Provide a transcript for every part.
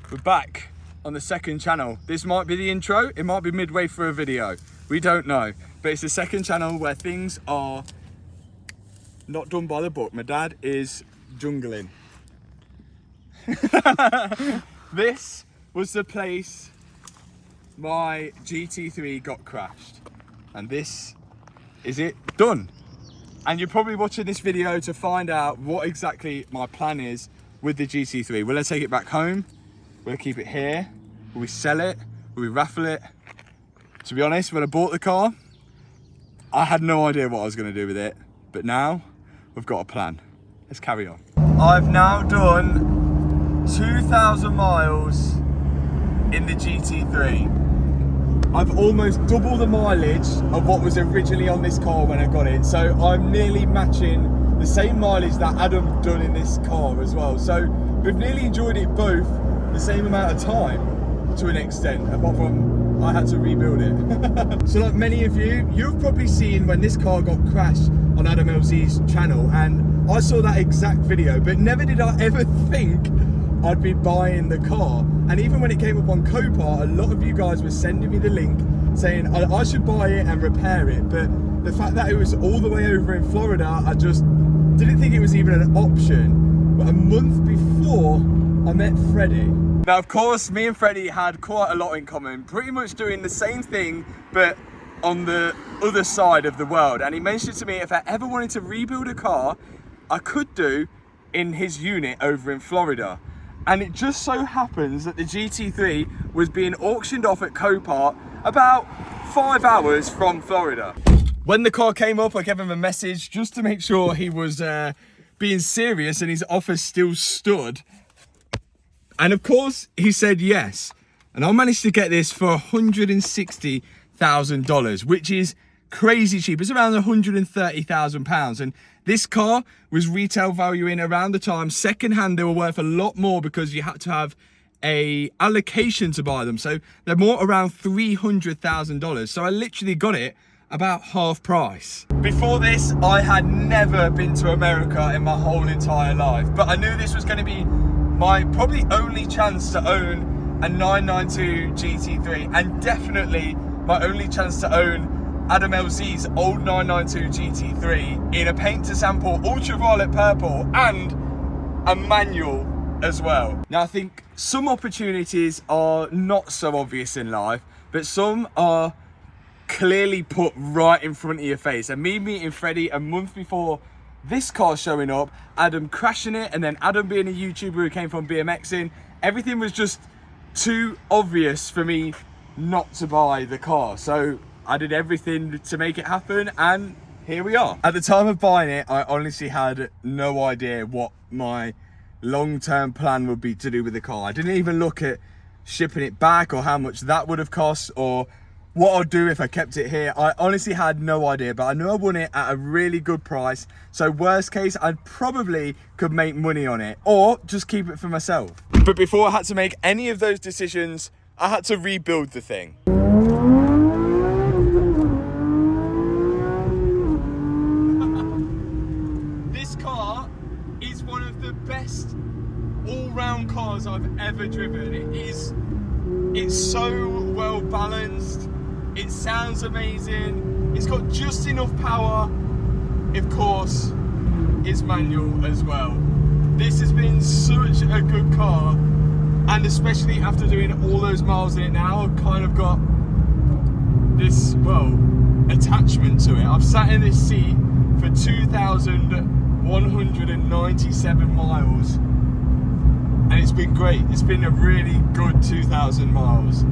We're back on the second channel. This might be the intro, it might be midway through a video. We don't know, but it's the second channel where things are not done by the book. My dad is jungling. This was the place my GT3 got crashed. And this is it done. And you're probably watching this video to find out what exactly my plan is with the GT3. Will I take it back home? Will I keep it here? Will we sell it? Will we raffle it? To be honest, when I bought the car, I had no idea what I was going to do with it. But now, we've got a plan. Let's carry on. I've now done 2,000 miles in the GT3. I've almost double the mileage of what was originally on this car when I got it. So I'm nearly matching the same mileage that Adam done in this car as well. So we've nearly enjoyed it both the same amount of time to an extent, apart from I had to rebuild it. So like many of you, you've probably seen when this car got crashed on Adam LZ's channel, and I saw that exact video, but never did I ever think I'd be buying the car. And even when it came up on Copart, a lot of you guys were sending me the link saying I should buy it and repair it, but the fact that it was all the way over in Florida, I just didn't think it was even an option. But a month before, I met Freddie. Now, of course, me and Freddie had quite a lot in common, pretty much doing the same thing, but on the other side of the world. And he mentioned to me if I ever wanted to rebuild a car, I could do in his unit over in Florida. And it just so happens that the GT3 was being auctioned off at Copart about 5 hours from Florida. When the car came up, I gave him a message just to make sure he was being serious and his offer still stood. And of course, he said yes. And I managed to get this for $160,000, which is crazy cheap. It's around £130,000. And this car was retail valuing around the time. Secondhand, they were worth a lot more because you had to have a allocation to buy them. So they're more around $300,000. So I literally got it about half price. Before this, I had never been to America in my whole entire life, but I knew this was going to be my probably only chance to own a 992 GT3, and definitely my only chance to own Adam LZ's old 992 GT3 in a paint to sample ultraviolet purple and a manual as well. Now, I think some opportunities are not so obvious in life, but some are clearly put right in front of your face. And me meeting Freddie a month before this car showing up, Adam crashing it, and then Adam being a YouTuber who came from BMXing, everything was just too obvious for me not to buy the car. So I did everything to make it happen, and here we are. At the time of buying it, I honestly had no idea what my long-term plan would be to do with the car. I didn't even look at shipping it back or how much that would have cost or what I'd do if I kept it here. I honestly had no idea, but I knew I won it at a really good price. So worst case, I probably could make money on it or just keep it for myself. But before I had to make any of those decisions, I had to rebuild the thing. This car is one of the best all-round cars I've ever driven. It's so well balanced. It sounds amazing. It's got just enough power. Of course, it's manual as well. This has been such a good car, and especially after doing all those miles in it now, I've kind of got this, well, attachment to it. I've sat in this seat for 2,197 miles, and it's been great. It's been a really good 2,000 miles.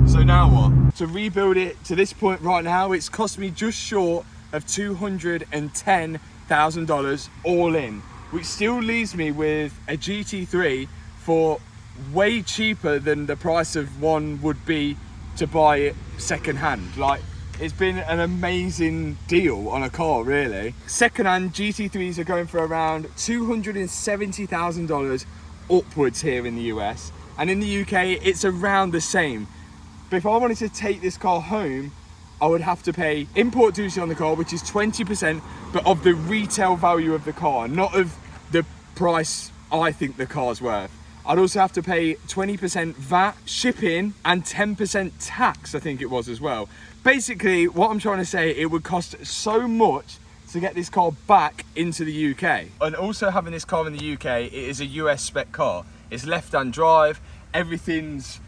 So now what? To rebuild it to this point right now, it's cost me just short of $210,000 all in, which still leaves me with a GT3 for way cheaper than the price of one would be to buy it secondhand. Like, it's been an amazing deal on a car, really. Secondhand GT3s are going for around $270,000 upwards here in the US, and in the UK it's around the same. But if I wanted to take this car home, I would have to pay import duty on the car, which is 20%, but of the retail value of the car, not of the price I think the car's worth. I'd also have to pay 20% VAT, shipping, and 10% tax, I think it was as well. Basically, what I'm trying to say, it would cost so much to get this car back into the UK. And also having this car in the UK, it is a US spec car. It's left-hand drive, everything's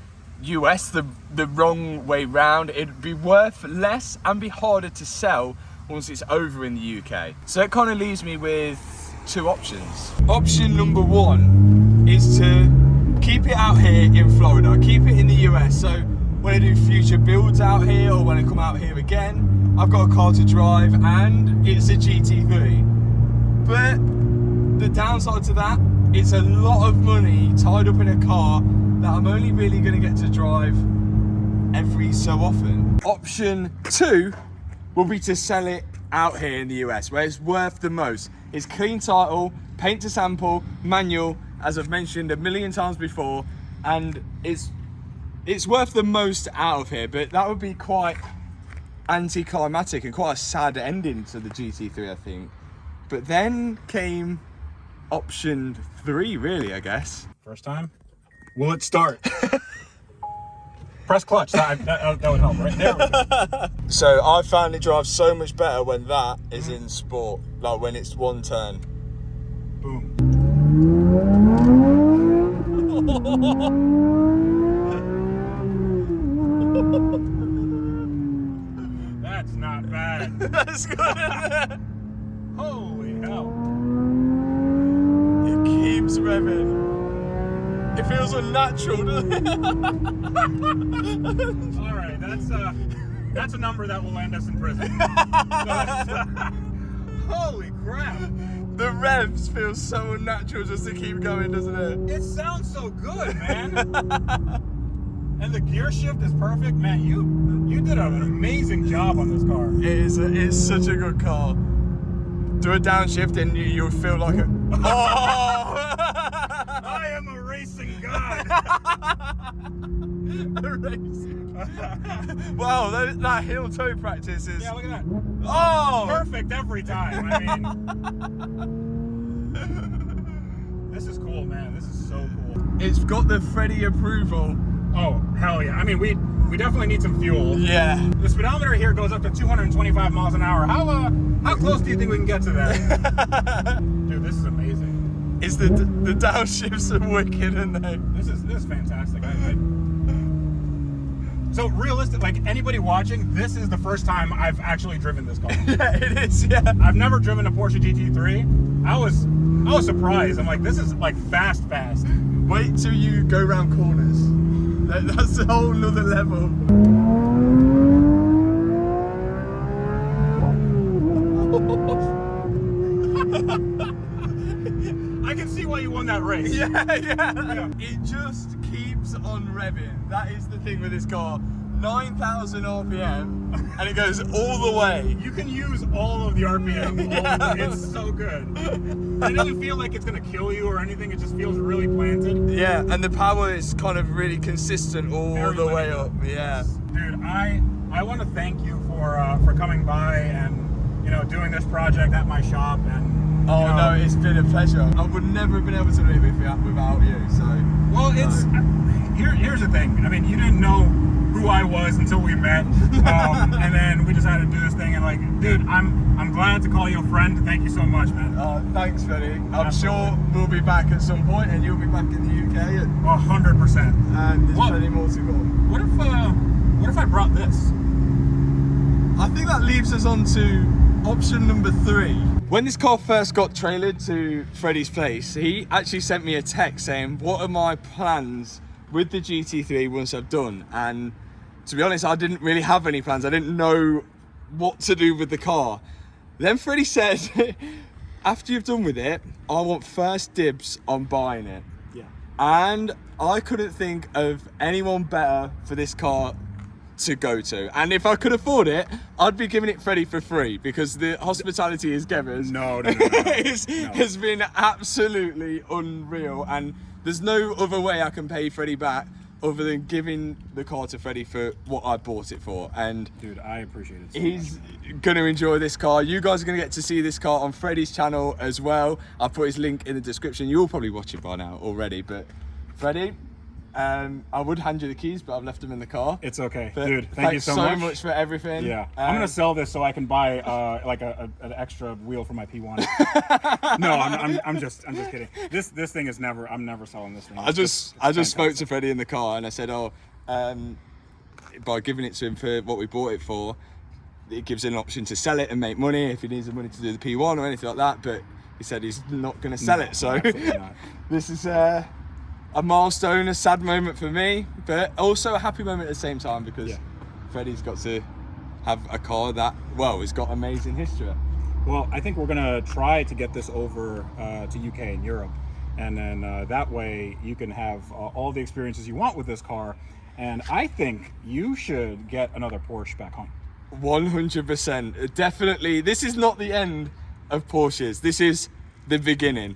US, the wrong way round. It'd be worth less and be harder to sell once it's over in the UK. So it kind of leaves me with two options. Option number one is to keep it out here in Florida, keep it in the US. So when I do future builds out here or when I come out here again, I've got a car to drive and it's a GT3. But the downside to that, it's a lot of money tied up in a car that I'm only really going to get to drive every so often. Option two will be to sell it out here in the US, where it's worth the most. It's clean title, paint to sample, manual, as I've mentioned a million times before, and it's worth the most out of here. But that would be quite anticlimactic and quite a sad ending to the GT3, I think. But then came option three, really, I guess. First time? Will it start? Press clutch. That would help, right? There we go. So I found it drives so much better when that is in sport, like when it's one turn. Boom. That's not bad. That's good, isn't it? Holy hell. It keeps revving. It feels unnatural, doesn't it? All right, that's a number that will land us in prison. Holy crap! The revs feel so unnatural just to keep going, doesn't it? It sounds so good, man. And the gear shift is perfect, man. You did an amazing job on this car. It's such a good car. Do a downshift and you'll feel like a. Oh! I am a racing god. A racing. Wow, that heel toe practice is. Yeah, look at that. Oh! Perfect every time. I mean, this is cool, man. This is so cool. It's got the Freddie approval. Oh, hell yeah. I mean, we definitely need some fuel. Yeah. The speedometer here goes up to 225 miles an hour. How close do you think we can get to that? Dude, this is amazing. The downshifts are wicked, aren't they? This is fantastic. So realistic, like anybody watching, this is the first time I've actually driven this car. Yeah, it is. Yeah. I've never driven a Porsche GT3. I was surprised. I'm like, this is like fast. Wait till you go around corners. That's a whole nother level. I can see why you won that race. Yeah. It just keeps on revving. That is the thing with this car. 9,000 RPM, and it goes all the way. You can use all of the RPM. It's so good. And it doesn't feel like it's gonna kill you or anything. It just feels really planted. Yeah, and the power is kind of really consistent all the way up. Yeah. Dude, I want to thank you for coming by and doing this project at my shop and. Oh no, it's been a pleasure. I would never have been able to do it without you. So. Well, here's the thing. I mean, you didn't know who I was until we met, and then we decided to do this thing. And like, dude, I'm glad to call you a friend. Thank you so much, man. Thanks, Freddie. I'm sure we'll be back at some point, and you'll be back in the UK. 100%. And there's plenty more to go. What if I brought this? I think that leaves us on to option number three. When this car first got trailered to Freddie's place, he actually sent me a text saying, what are my plans with the GT3 once I've done? And to be honest, I didn't really have any plans. I didn't know what to do with the car. Then Freddie said, after you've done with it, I want first dibs on buying it. Yeah. And I couldn't think of anyone better for this car to go to. And if I could afford it, I'd be giving it Freddie for free, because the hospitality is Gevers. No. has been absolutely unreal, and there's no other way I can pay Freddie back other than giving the car to Freddie for what I bought it for. And dude, I appreciate it so he's much. Gonna enjoy this car. You guys are gonna get to see this car on Freddie's channel as well. I'll put his link in the description. You'll probably watch it by now already, but Freddie, I would hand you the keys, but I've left them in the car. It's okay, But dude. Thank you so much for everything. Yeah, I'm gonna sell this so I can buy like an extra wheel for my P1. No, I'm just kidding. This thing is never. I'm never selling this thing. I just spoke to Freddie in the car and I said, by giving it to him for what we bought it for, it gives him an option to sell it and make money if he needs the money to do the P1 or anything like that. But he said he's not going to sell it. So this is a milestone, a sad moment for me, but also a happy moment at the same time because Freddie's got to have a car that, well, has got amazing history. Well, I think we're gonna try to get this over to UK and Europe, and then that way you can have all the experiences you want with this car. And I think you should get another Porsche back home. 100%. Definitely. This is not the end of Porsches. This is the beginning.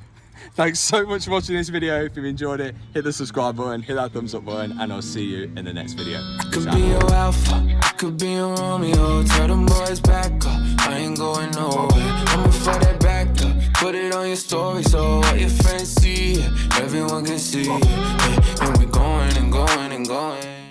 Thanks so much for watching this video. If you've enjoyed it, hit the subscribe button, hit that thumbs up button, and I'll see you in the next video. I could be your alpha, I could be your Romeo. Tell them boys back up, I ain't going nowhere. I'ma fly that back up, put it on your story so all your friends see it, everyone can see it. And we going and going and going.